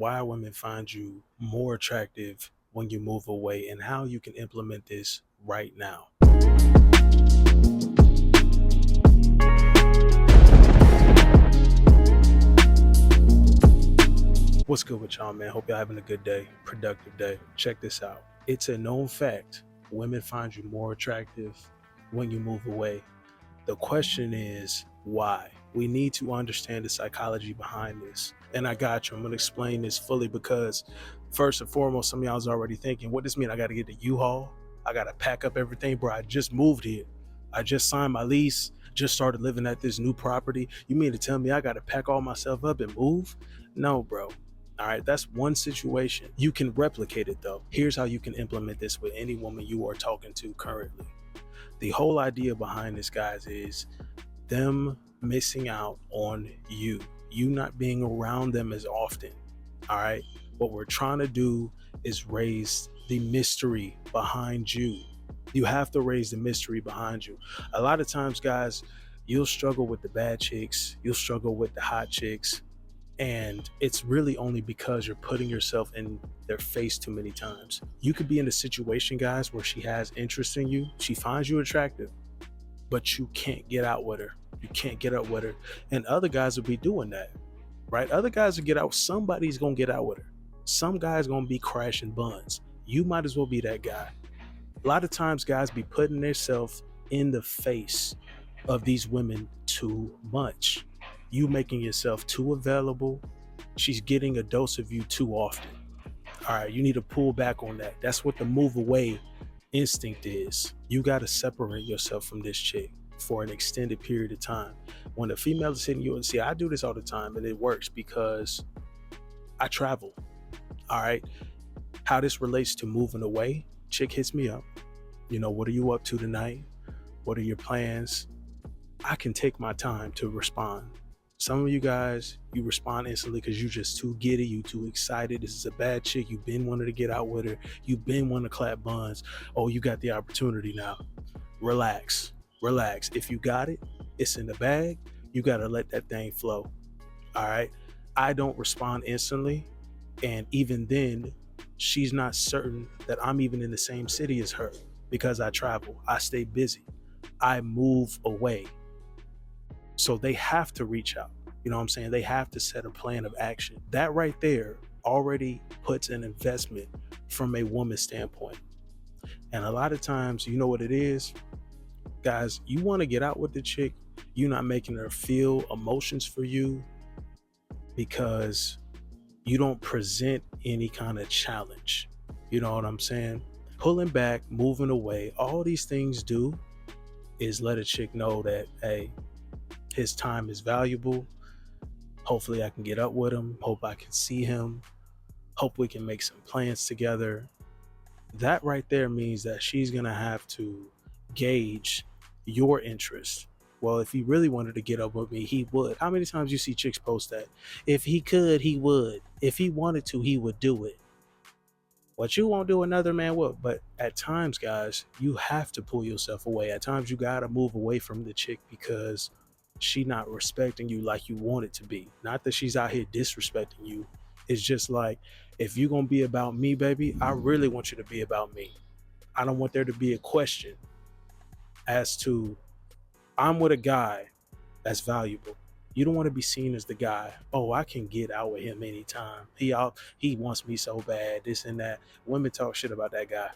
why women find you more attractive when you move away and how you can implement this right now. What's good with y'all, man? Hope y'all having a good day, productive day. Check this out. It's a known fact. Women find you more attractive when you move away. The question is why? We need to understand the psychology behind this. And I got you. I'm going to explain this fully because first and foremost, some of y'all's already thinking, what does this mean? I got to get the U-Haul? I got to pack up everything? Bro, I just moved here. I just signed my lease, just started living at this new property. You mean to tell me I got to pack all myself up and move? No, bro. All right, that's one situation. You can replicate it though. Here's how you can implement this with any woman you are talking to currently. The whole idea behind this, guys, is them missing out on you not being around them as often. All right, what we're trying to do is raise the mystery behind you. You have to raise the mystery behind you. A lot of times, guys, you'll struggle with the bad chicks, you'll struggle with the hot chicks, and it's really only because you're putting yourself in their face too many times. You could be in a situation, guys, where she has interest in you, she finds you attractive, but you can't get out with her. You can't get out with her. And other guys will be doing that, right? Other guys will get out. Somebody's gonna get out with her. Some guy's gonna be crashing buns. You might as well be that guy. A lot of times guys be putting themselves in the face of these women too much. You making yourself too available. She's getting a dose of you too often. All right, you need to pull back on that. That's what the move away instinct is. You got to separate yourself from this chick for an extended period of time. When a female is hitting you, and see, I do this all the time and it works because I travel. All right, how this relates to moving away, chick hits me up. You know, what are you up to tonight? What are your plans? I can take my time to respond. Some of you guys, you respond instantly because you just too giddy, you too excited. This is a bad chick. You've been wanting to get out with her. You've been wanting to clap buns. Oh, you got the opportunity now. Relax, relax. If you got it, it's in the bag. You got to let that thing flow. All right. I don't respond instantly. And even then, she's not certain that I'm even in the same city as her because I travel. I stay busy. I move away. So they have to reach out. You know what I'm saying? They have to set a plan of action. That right there already puts an investment from a woman's standpoint. And a lot of times, you know what it is? Guys, you want to get out with the chick. You're not making her feel emotions for you because you don't present any kind of challenge. You know what I'm saying? Pulling back, moving away, all these things do is let a chick know that, hey, his time is valuable. Hopefully I can get up with him. Hope I can see him. Hope we can make some plans together. That right there means that she's going to have to gauge your interest. Well, if he really wanted to get up with me, he would. How many times you see chicks post that? If he could, he would. If he wanted to, he would do it. What you won't do, another man will. But at times, guys, you have to pull yourself away. At times, you got to move away from the chick because she not respecting you like you want it to be. Not that she's out here disrespecting you. It's just like, if you're gonna be about me, baby, I really want you to be about me. I don't want there to be a question as to, I'm with a guy that's valuable. You don't want to be seen as the guy, oh, I can get out with him anytime. He wants me so bad, this and that. Women talk shit about that guy.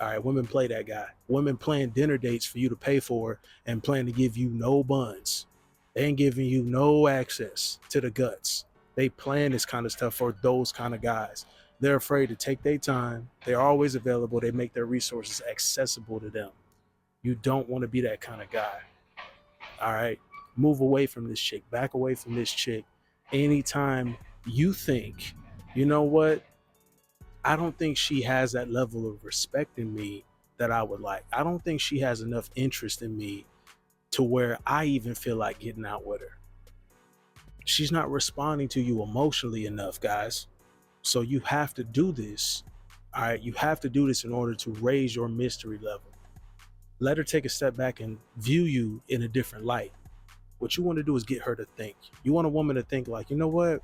All right, women play that guy. Women plan dinner dates for you to pay for and plan to give you no buns. They ain't giving you no access to the guts. They plan this kind of stuff for those kind of guys. They're afraid to take their time. They're always available. They make their resources accessible to them. You don't want to be that kind of guy. All right, move away from this chick. Back away from this chick. Anytime you think, you know what? I don't think she has that level of respect in me that I would like. I don't think she has enough interest in me to where I even feel like getting out with her. She's not responding to you emotionally enough, guys. So you have to do this. All right, you have to do this in order to raise your mystery level. Let her take a step back and view you in a different light. What you want to do is get her to think. You want a woman to think like, you know what?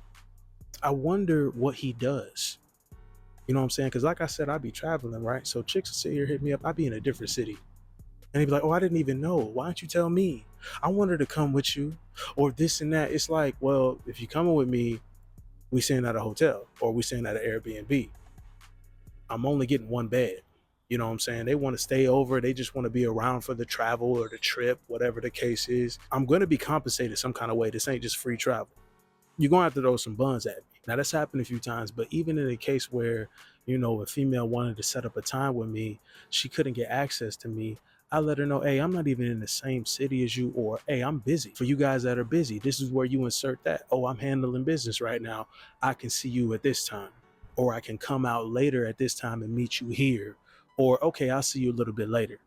I wonder what he does. You know what I'm saying? Because like I said, I be traveling, right? So chicks will sit here, hit me up. I be in a different city. And they'd be like, oh, I didn't even know. Why don't you tell me? I wanted to come with you. Or this and that. It's like, well, if you're coming with me, we staying at a hotel or we staying at an Airbnb. I'm only getting one bed. You know what I'm saying? They want to stay over. They just want to be around for the travel or the trip, whatever the case is. I'm going to be compensated some kind of way. This ain't just free travel. You're going to have to throw some buns at me. Now, that's happened a few times, but even in a case where, a female wanted to set up a time with me, she couldn't get access to me. I let her know, hey, I'm not even in the same city as you, or hey, I'm busy. For you guys that are busy, this is where you insert that. Oh, I'm handling business right now. I can see you at this time, or I can come out later at this time and meet you here, or okay, I'll see you a little bit later.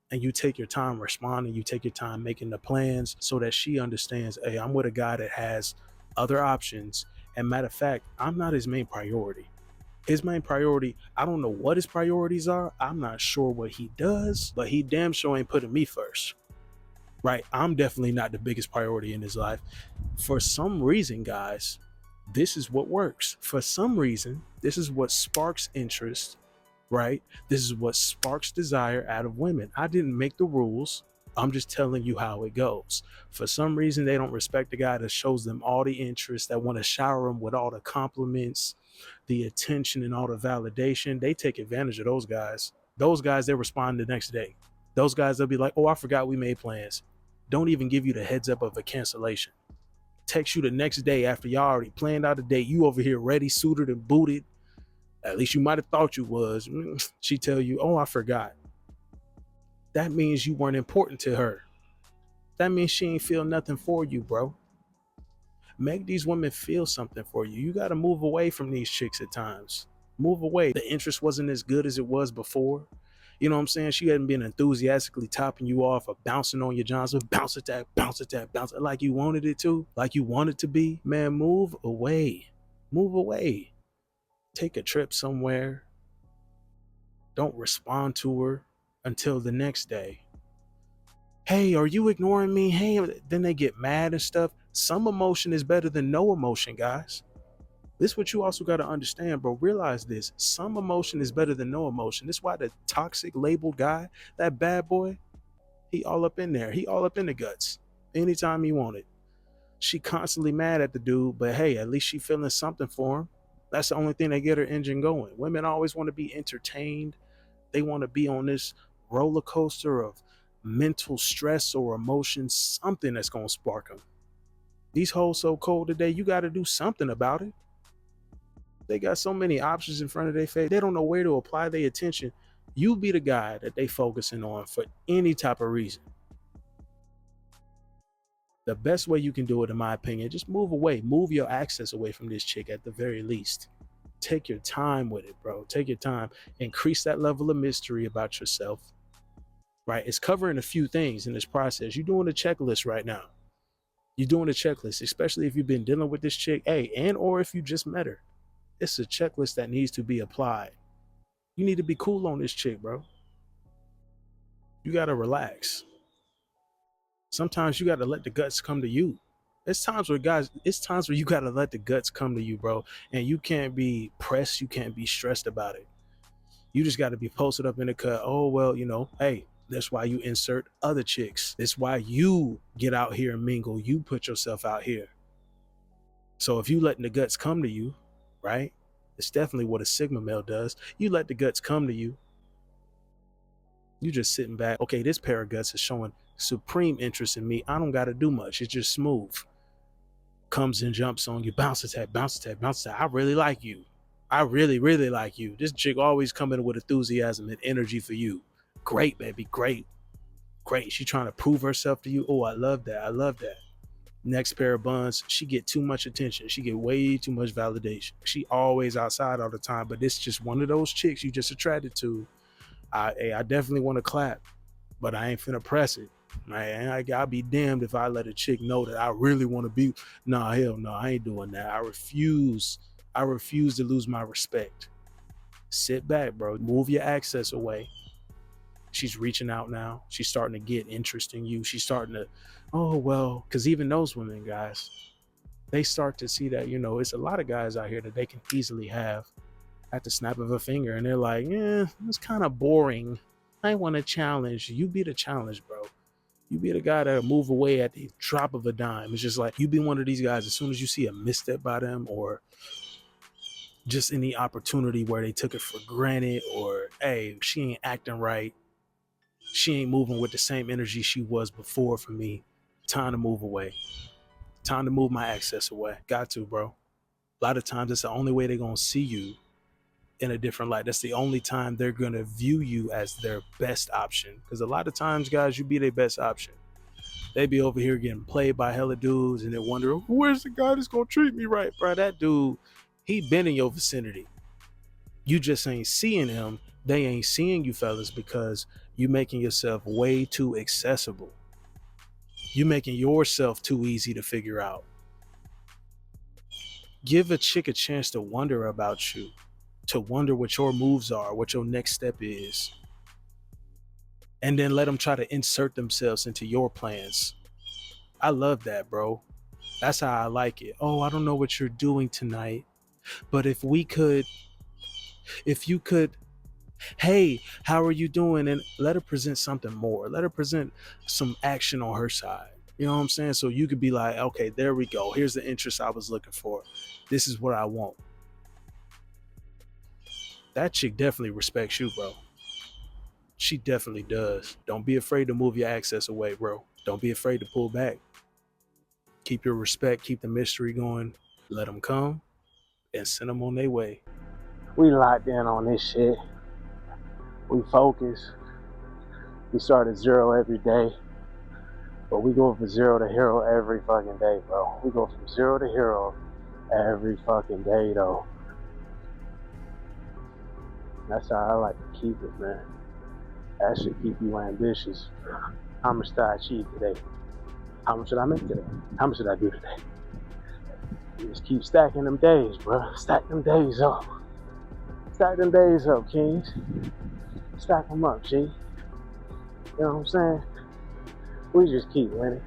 And you take your time responding, you take your time making the plans so that she understands, hey, I'm with a guy that has other options. And matter of fact, I'm not his main priority. His main priority, I don't know what his priorities are. I'm not sure what he does, but he damn sure ain't putting me first. Right? I'm definitely not the biggest priority in his life. For some reason, guys, this is what works. For some reason, this is what sparks interest, right? This is what sparks desire out of women. I didn't make the rules. I'm just telling you how it goes. For some reason, they don't respect the guy that shows them all the interest, that want to shower them with all the compliments, the attention, and all the validation. They take advantage of those guys. Those guys, they respond the next day. Those guys, they'll be like, oh, I forgot we made plans. Don't even give you the heads up of a cancellation. Text you the next day after y'all already planned out a date. You over here ready, suited and booted. At least you might have thought you was. She tell you, oh, I forgot. That means you weren't important to her. That means she ain't feel nothing for you, bro. Make these women feel something for you. You got to move away from these chicks at times. Move away. The interest wasn't as good as it was before. You know what I'm saying? She hadn't been enthusiastically topping you off or bouncing on your Johnson. Bounce at that, bounce at that, bounce it like you wanted it to, like you wanted to be. Man, move away. Move away. Take a trip somewhere. Don't respond to her until the next day. Hey, are you ignoring me? Hey, then they get mad and stuff. Some emotion is better than no emotion, guys. This is what you also got to understand, bro. Realize this. Some emotion is better than no emotion. This is why the toxic labeled guy, that bad boy, he all up in there. He all up in the guts anytime he wanted. She constantly mad at the dude, but hey, at least she feeling something for him. That's the only thing that get her engine going. Women always want to be entertained. They want to be on this roller coaster of mental stress or emotion, something that's going to spark them. These hoes so cold today, you got to do something about it. They got so many options in front of their face. They don't know where to apply their attention. You be the guy that they focusing on for any type of reason. The best way you can do it, in my opinion, just move away. Move your access away from this chick at the very least. Take your time with it, bro. Take your time. Increase that level of mystery about yourself. Right? It's covering a few things in this process. You're doing a checklist right now. You're doing a checklist, especially if you've been dealing with this chick, hey, and or if you just met her. It's a checklist that needs to be applied. You need to be cool on this chick, bro. You got to relax. Sometimes you got to let the guts come to you. It's times where you got to let the guts come to you, bro. And you can't be pressed. You can't be stressed about it. You just got to be posted up in the cut. Oh, well, hey, that's why you insert other chicks. That's why you get out here and mingle. You put yourself out here. So if you letting the guts come to you, right? It's definitely what a Sigma male does. You let the guts come to you. You just sitting back. Okay, this pair of guts is showing supreme interest in me. I don't got to do much. It's just smooth. Comes and jumps on you. Bounce attack, bounce attack, bounce attack. I really like you. I really, really like you. This chick always coming with enthusiasm and energy for you. Great, baby. Great. Great. She trying to prove herself to you. Oh, I love that. I love that. Next pair of buns, she get too much attention. She get way too much validation. She always outside all the time, but it's just one of those chicks you just attracted to. I definitely want to clap, but I ain't finna press it. I'll be damned if I let a chick know that I really want to be. Nah, hell no, I ain't doing that. I refuse to lose my respect. Sit back, bro. Move your access away. She's reaching out now. She's starting to get interest in you. She's starting to, oh, well, because even those women, guys, they start to see that, it's a lot of guys out here that they can easily have at the snap of a finger. And they're like, yeah, it's kind of boring. I want to challenge. You be the challenge, bro. You be the guy that'll move away at the drop of a dime. It's just like you be one of these guys, as soon as you see a misstep by them or just any opportunity where they took it for granted, or, hey, she ain't acting right. She ain't moving with the same energy she was before for me. Time to move away. Time to move my access away. Got to, bro. A lot of times that's the only way they're going to see you in a different light. That's the only time they're going to view you as their best option. Because a lot of times, guys, you be their best option. They be over here getting played by hella dudes and they wonder, where's the guy that's going to treat me right? Bro, that dude, he been in your vicinity. You just ain't seeing him. They ain't seeing you, fellas, because you making yourself way too accessible. You making yourself too easy to figure out. Give a chick a chance to wonder about you, to wonder what your moves are, what your next step is. And then let them try to insert themselves into your plans. I love that, bro. That's how I like it. Oh, I don't know what you're doing tonight, but if you could, hey, how are you doing? And let her present something more. Let her present some action on her side. You know what I'm saying? So you could be like, okay, there we go. Here's the interest I was looking for. This is what I want. That chick definitely respects you, bro. She definitely does. Don't be afraid to move your access away, bro. Don't be afraid to pull back. Keep your respect. Keep the mystery going. Let them come and send them on their way. We locked in on this shit. We focus. We start at zero every day. But we go from zero to hero every fucking day, bro. We go from zero to hero every fucking day, though. That's how I like to keep it, man. That should keep you ambitious. How much did I achieve today? How much did I make today? How much did I do today? You just keep stacking them days, bro. Stack them days up. Stack them days up, kings. Stack them up, G. You know what I'm saying? We just keep winning.